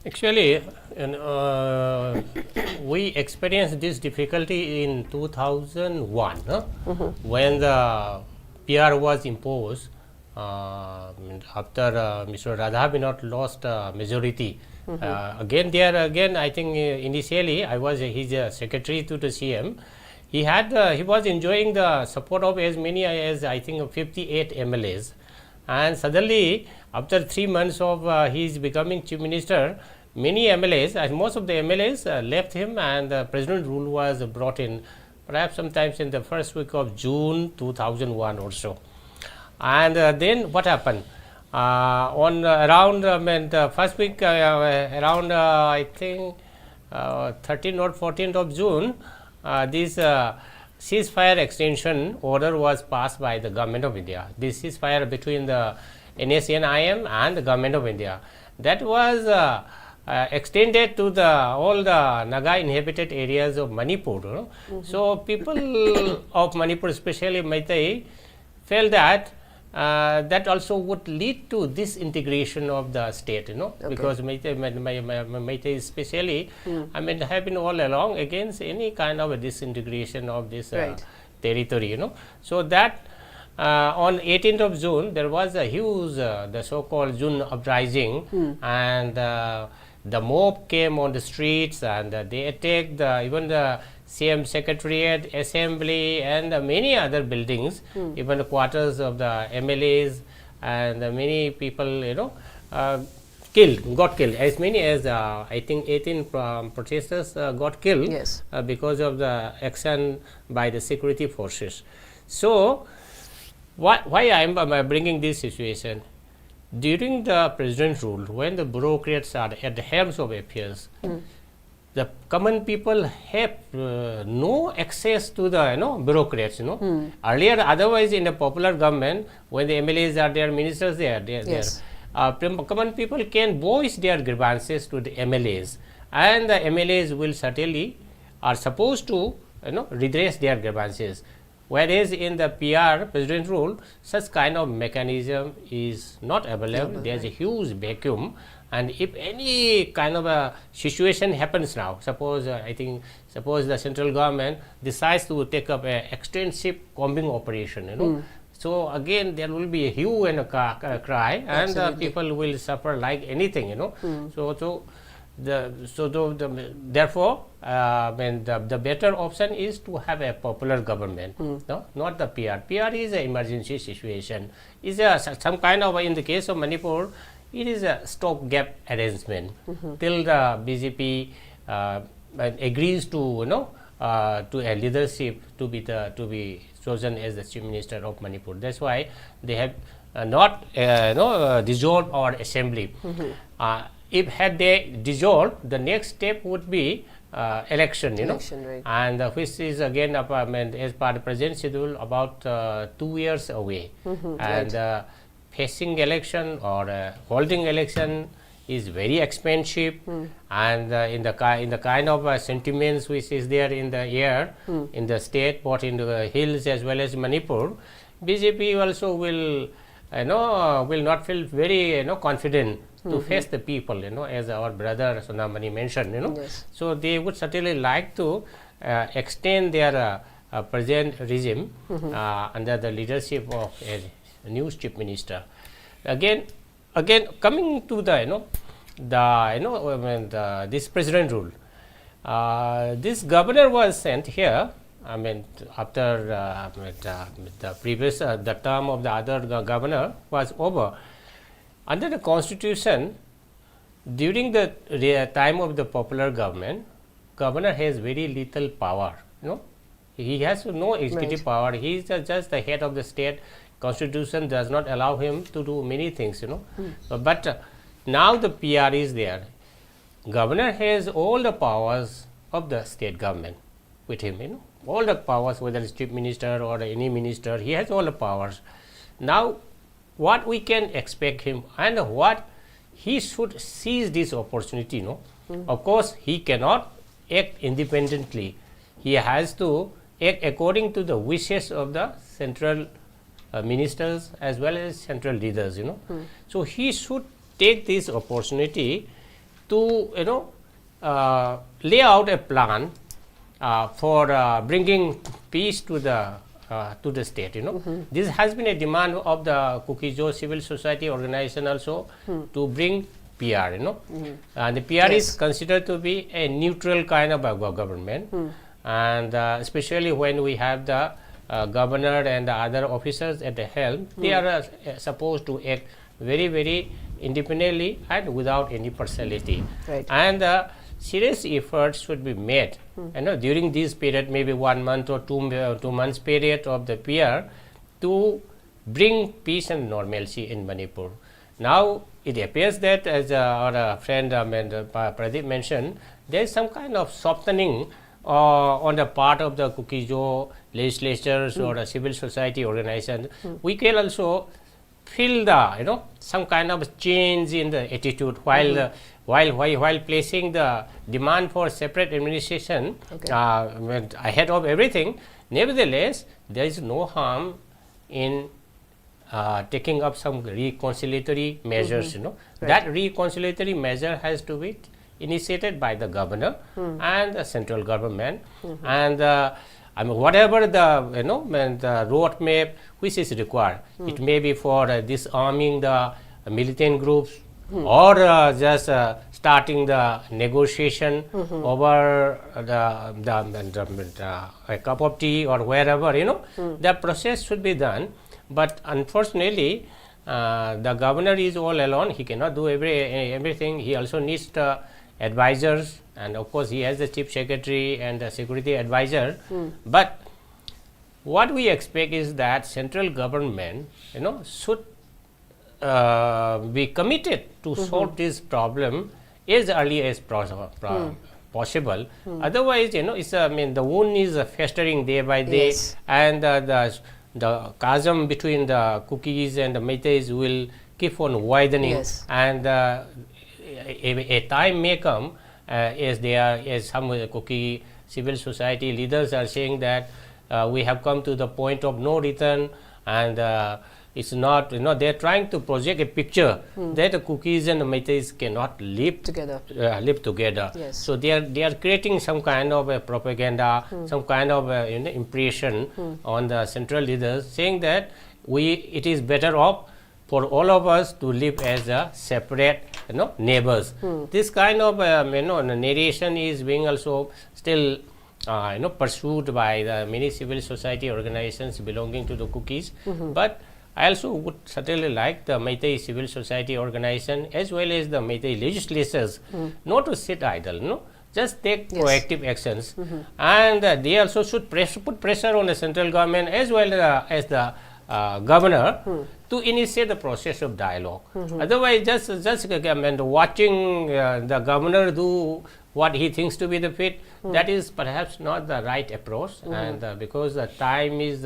Actually, we experienced this difficulty in 2001 when the PR was imposed after Mr. Radha Vinod lost majority. Again, I think initially I was his secretary to the CM. He was enjoying the support of as many as I think 58 MLAs, and suddenly after 3 months of his becoming chief minister, many MLAs, most of the MLAs left him, and the president rule was brought in perhaps sometimes in the first week of June 2001 or so. And then what happened? On around the first week, around I think 13th or 14th of June, this ceasefire extension order was passed by the government of India. This ceasefire between the NSNIM and the government of India, that was extended to all the Naga inhabited areas of Manipur. So people of Manipur, especially Meitei, felt that that also would lead to disintegration of the state, because Meitei especially, I mean, have been all along against any kind of a disintegration of this territory, So that on 18th of June, there was a huge, the so-called June uprising, and the mob came on the streets, and they attacked even the CM Secretariat, Assembly, and many other buildings, even the quarters of the MLAs, and many people, got killed. As many as I think 18 protesters got killed because of the action by the security forces. So, why I am bringing this situation? During the president's rule, when the bureaucrats are at the helms of affairs, the common people have no access to the bureaucrats. Earlier, otherwise, in the popular government, when the MLAs are there, ministers common people can voice their grievances to the MLAs, and the MLAs will certainly are supposed to redress their grievances. Whereas in the PR president rule, such kind of mechanism is not available. There is a huge vacuum, and if any kind of a situation happens now, suppose the central government decides to take up an extensive combing operation, So again, there will be a hue and a cry, and people will suffer like anything, you know. Therefore, when the better option is to have a popular government, no, not the PR. PR is an emergency situation. Is some kind of, in the case of Manipur, it is a stopgap arrangement till the BJP agrees to, you know, to a leadership to be chosen as the Chief Minister of Manipur. That's why they have not dissolved our assembly. If had they dissolved, the next step would be election, you know, right. and which is again as per the present schedule about 2 years away, and facing election or holding election is very expensive, and in the kind of sentiments which is there in the air in the state, both in the hills as well as Manipur, BJP also will not feel very confident to face the people, you know, as our brother SONAMANI mentioned, you know. Yes. So they would certainly like to extend their present regime under the leadership of a new Chief Minister. Again, coming to the this president rule, this governor was sent here. I mean, after the previous the term of the other governor was over. Under the constitution, during the time of the popular government, governor has very little power. You know, he has no executive power. He is just the head of the state. Constitution does not allow him to do many things. You know, but now the PR is there. Governor has all the powers of the state government with him. You know, all the powers, whether it's Chief Minister or any minister, he has all the powers. Now, what we can expect him and what he should seize this opportunity, you know. Of course, he cannot act independently. He has to act according to the wishes of the central ministers as well as central leaders, you know. So he should take this opportunity to, you know, lay out a plan for bringing peace to the state, you know. This has been a demand of the Kukijo civil society organization also to bring PR, you know. And the PR is considered to be a neutral kind of a government, and especially when we have the governor and the other officers at the helm, they are supposed to act very, very independently and without any partiality. Right. And serious efforts should be made, you know, during this period, maybe 1 month or 2 months period of the PR, to bring peace and normalcy in Manipur. Now, it appears that, as our friend Pradip mentioned, there is some kind of softening on the part of the Kukijo legislatures or the civil society organization. We can also feel the, you know, some kind of change in the attitude while placing the demand for separate administration ahead of everything. Nevertheless, there is no harm in taking up some reconciliatory measures, you know. That reconciliatory measure has to be initiated by the governor and the central government, and I mean, whatever the, you know, the roadmap which is required, it may be for disarming the militant groups, or just starting the negotiation over a cup of tea or wherever, you know. The process should be done, but unfortunately the governor is all alone. He cannot do everything. He also needs the advisors, and of course he has the chief secretary and the security advisor. But what we expect is that central government, you know, should be committed to solve this problem as early as possible. Otherwise, you know, it's I mean, the wound is festering day by day, and the chasm between the Kukis and the Meiteis will keep on widening, and a time may come, as some Kuki civil society leaders are saying that we have come to the point of no return, and it's not, you know, they're trying to project a picture that the Kukis and the Meiteis cannot live together. So they are creating some kind of a propaganda, some kind of impression on the central leaders, saying that it is better off for all of us to live as a separate neighbors. This kind of narration is being also still pursued by the many civil society organizations belonging to the cookies. But I also would certainly like the Meitei civil society organization as well as the Meitei legislators not to sit idle, just take proactive actions, and they also should put pressure on the central government as well as the governor to initiate the process of dialogue. Otherwise, just watching the governor do what he thinks to be the fit, that is perhaps not the right approach, and because the time is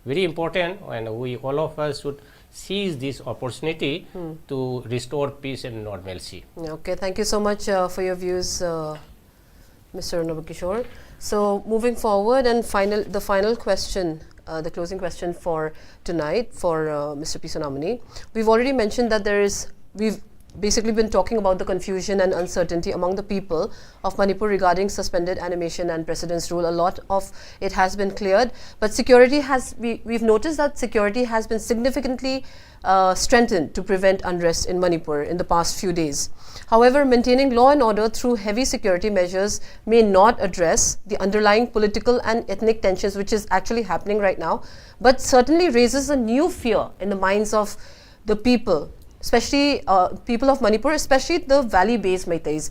very important, and we all of us should seize this opportunity to restore peace and normalcy. Okay, thank you so much for your views, Mr. Nabakishore. So moving forward, and the final question, the closing question for tonight for Mr. P. SONAMANI. We've already mentioned that we've basically been talking about the confusion and uncertainty among the people of Manipur regarding suspended animation and precedence rule. A lot of it has been cleared, but we've noticed that security has been significantly strengthened to prevent unrest in Manipur in the past few days. However, maintaining law and order through heavy security measures may not address the underlying political and ethnic tensions which is actually happening right now, but certainly raises a new fear in the minds of the people, especially people of Manipur, especially the valley-based Meiteis,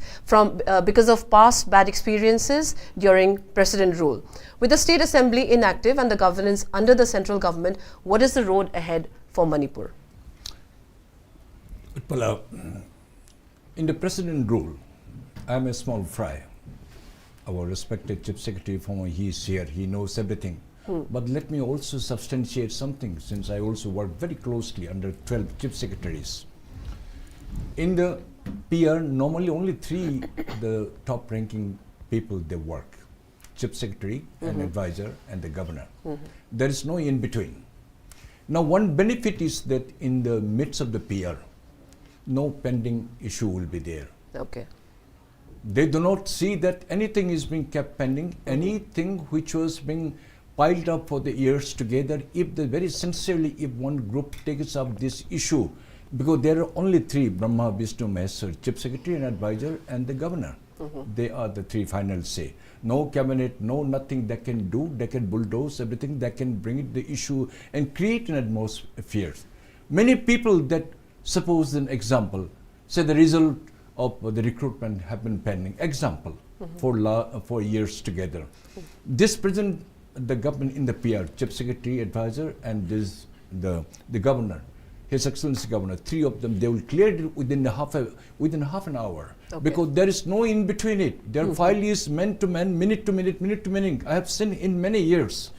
because of past bad experiences during precedent rule. With the state assembly inactive and the governance under the central government, what is the road ahead for Manipur? Utpala, in the precedent rule, I am a small fry. Our respected Chief Secretary, he is here, he knows everything. But let me also substantiate something, since I also work very closely under 12 Chief Secretaries. In the PR, normally only 3 the top ranking people they work: Chief Secretary, an advisor, and the governor. There is no in between. Now, one benefit is that in the midst of the PR, no pending issue will be there. Okay. They do not see that anything is being kept pending, anything which was being piled up for the years together. If very sincerely, if one group takes up this issue, because there are only 3, Brahma, Vishnu, Maheshwar, Chief Secretary and advisor, and the governor. They are the 3 final say. No cabinet, no nothing that can do, they can bulldoze everything, that can bring it the issue and create an atmosphere. Many people that, suppose an example, say the result of the recruitment have been pending, example, for years together. This present the government in the PR, Chief Secretary, advisor, and this the governor, His Excellency Governor, 3 of them, they will clear it within half an hour, because there is no in between it. Their file is man to man, minute to minute, minute to minute. I have seen in many years,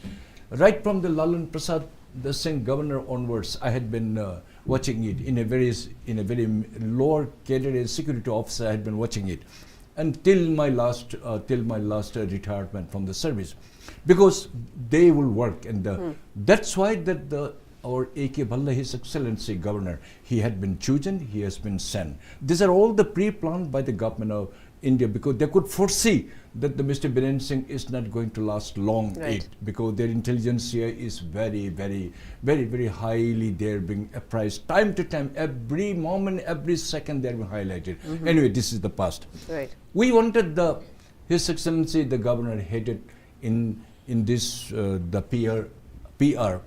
right from the Lalan Prasad, the same governor onwards, I had been watching it in a very lower cadre security officer. I had been watching it until my last retirement from the service, because they will work, and that's why that our A.K. Bhalla, His Excellency Governor, he had been chosen, he has been sent. These are all the pre-planned by the government of India, because they could foresee that the Mr. Biren Singh is not going to last long, because their intelligence here is very, very, very, very highly there being apprised time to time, every moment, every second they are being highlighted. Anyway, this is the past. We wanted His Excellency the Governor headed in this the PR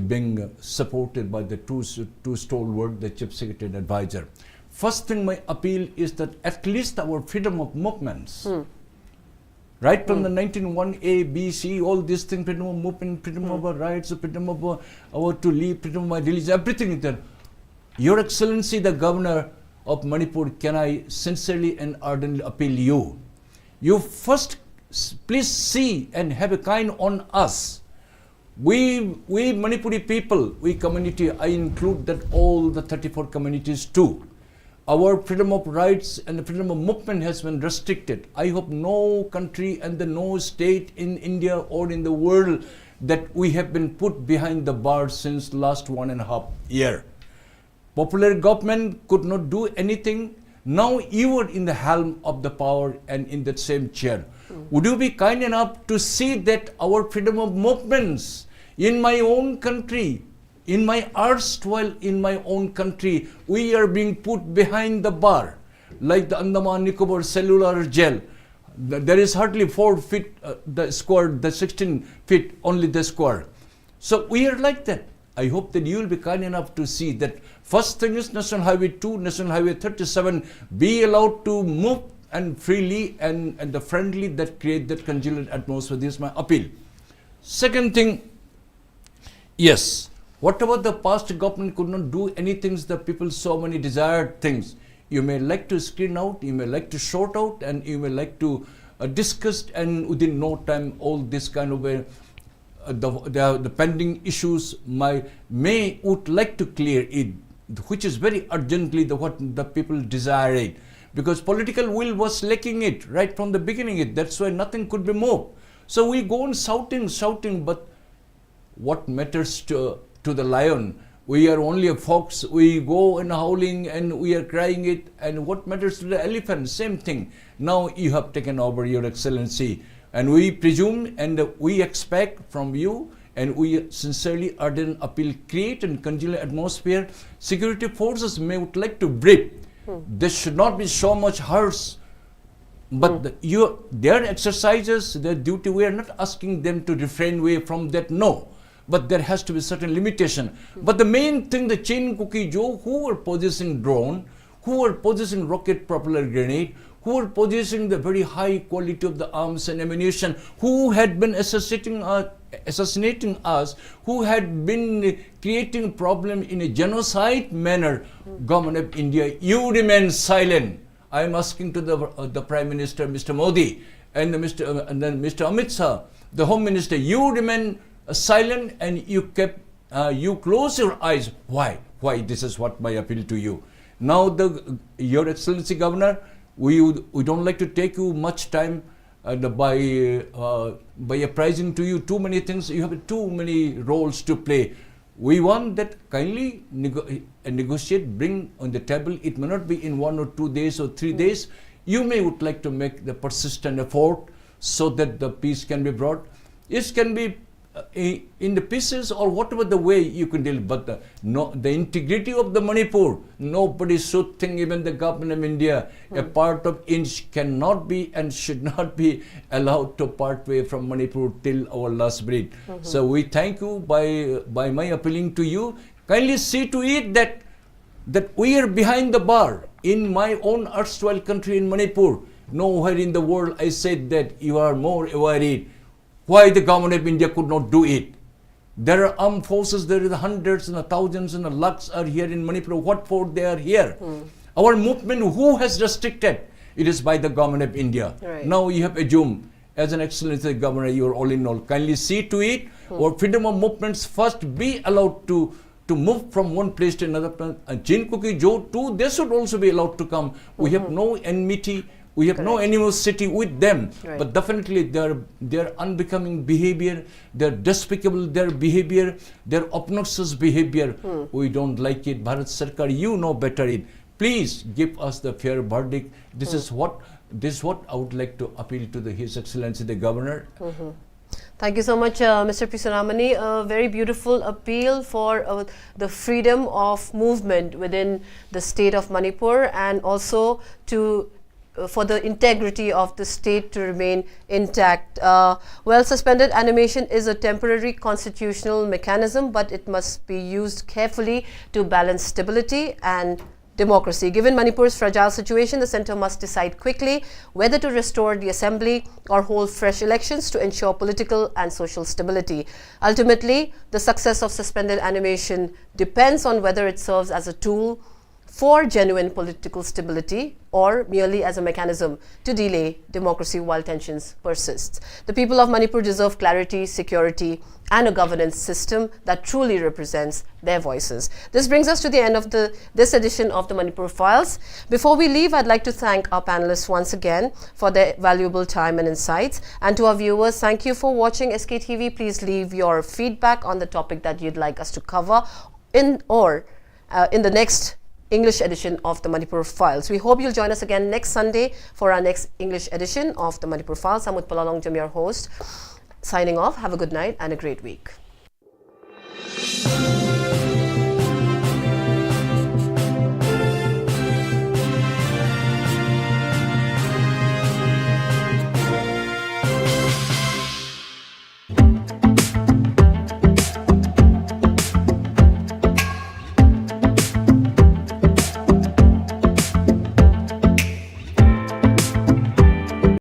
being supported by the two stalwart, the Chief Secretary and advisor. First thing, my appeal is that at least our freedom of movements, right from the 1901A, B, C, all these things, freedom of movement, freedom of our rights, freedom of our to leave, freedom of my religion, everything is there. Your Excellency, the Governor of Manipur, can I sincerely and ardently appeal you first please see and have a kind on us. We Manipuri people, we community, I include that all the 34 communities too. Our freedom of rights and the freedom of movement has been restricted. I hope no country and no state in India or in the world that we have been put behind the bars since last 1.5 years. Popular government could not do anything. Now you are in the helm of the power and in that same chair. Would you be kind enough to see that our freedom of movements in my own country, In my erstwhile, in my own country, we are being put behind the bar, like the Andaman Nicobar cellular jail. There is hardly 4 feet the square, the 16 feet only the square. So we are like that. I hope that you will be kind enough to see that first thing is National Highway 2, National Highway 37 be allowed to move and freely and the friendly that create that congenial atmosphere. This is my appeal. Second thing, yes, whatever the past government could not do anything, the people so many desired things. You may like to screen out, you may like to sort out, and you may like to discuss, and within no time all this kind of the pending issues would like to clear it, which is very urgently what the people desire it, because political will was lacking it right from the beginning. That's why nothing could be moved. So we go on shouting, but what matters to the lion? We are only a fox. We go and howling and we are crying it. And what matters to the elephant? Same thing. Now you have taken over, Your Excellency, and we presume and we expect from you, and we sincerely urgent appeal, create and congenial atmosphere. Security forces may would like to brief. There should not be so much harsh. But their exercises, their duty, we are not asking them to refrain away from that, no. But there has to be certain limitation. But the main thing, the chain cookie Joe, who were possessing drone, who were possessing rocket propeller grenade, who were possessing the very high quality of the arms and ammunition, who had been assassinating us, who had been creating problem in a genocide manner. Government of India, you remain silent. I am asking to the Prime Minister, Mr. Modi, and then Mr. Amit Shah, the Home Minister, you remain silent and you close your eyes. Why? This is what my appeal to you. Now, Your Excellency Governor, we don't like to take you much time by apprising to you too many things. You have too many roles to play. We want that kindly negotiate, bring on the table. It may not be in 1 or 2 days or 3 days. You would like to make the persistent effort so that the peace can be brought. It can be in the pieces or whatever the way you can deal, but the integrity of the Manipur, nobody should think, even the government of India, a part of inch cannot be and should not be allowed to part way from Manipur till our last breath. So we thank you by my appealing to you. Kindly see to it that we are behind the bar. In my own erstwhile country in Manipur, nowhere in the world I said that you are more worried. Why the government of India could not do it? There are armed forces, there are the hundreds and the thousands and the lakhs are here in Manipur. What for they are here? Our movement, who has restricted? It is by the government of India. Right. Now you have assumed, as an Excellency Governor, you are all in all. Kindly see to it, or freedom of movements first be allowed to move from one place to another place. And Jin Cookie Joe too, they should also be allowed to come. We have no enmity. We have no animosity with them, but definitely their unbecoming behavior, their despicable behavior, their obnoxious behavior, we don't like it. Bharat Sarkar, you know better it. Please give us the fair verdict. This is what I would like to appeal to His Excellency the Governor. Thank you so much, Mr. P. SONAMANI. A very beautiful appeal for the freedom of movement within the state of Manipur, and also for the integrity of the state to remain intact. Well, suspended animation is a temporary constitutional mechanism, but it must be used carefully to balance stability and democracy. Given Manipur's fragile situation, the centre must decide quickly whether to restore the assembly or hold fresh elections to ensure political and social stability. Ultimately, the success of suspended animation depends on whether it serves as a tool for genuine political stability or merely as a mechanism to delay democracy while tensions persist. The people of Manipur deserve clarity, security, and a governance system that truly represents their voices. This brings us to the end of this edition of the Manipur Files. Before we leave, I'd like to thank our panelists once again for their valuable time and insights. And to our viewers, thank you for watching SKTV. Please leave your feedback on the topic that you'd like us to cover in the next English edition of the Manipur Files. We hope you'll join us again next Sunday for our next English edition of the Manipur Files. I'm Utpala, Longjam, your host. Signing off. Have a good night and a great week.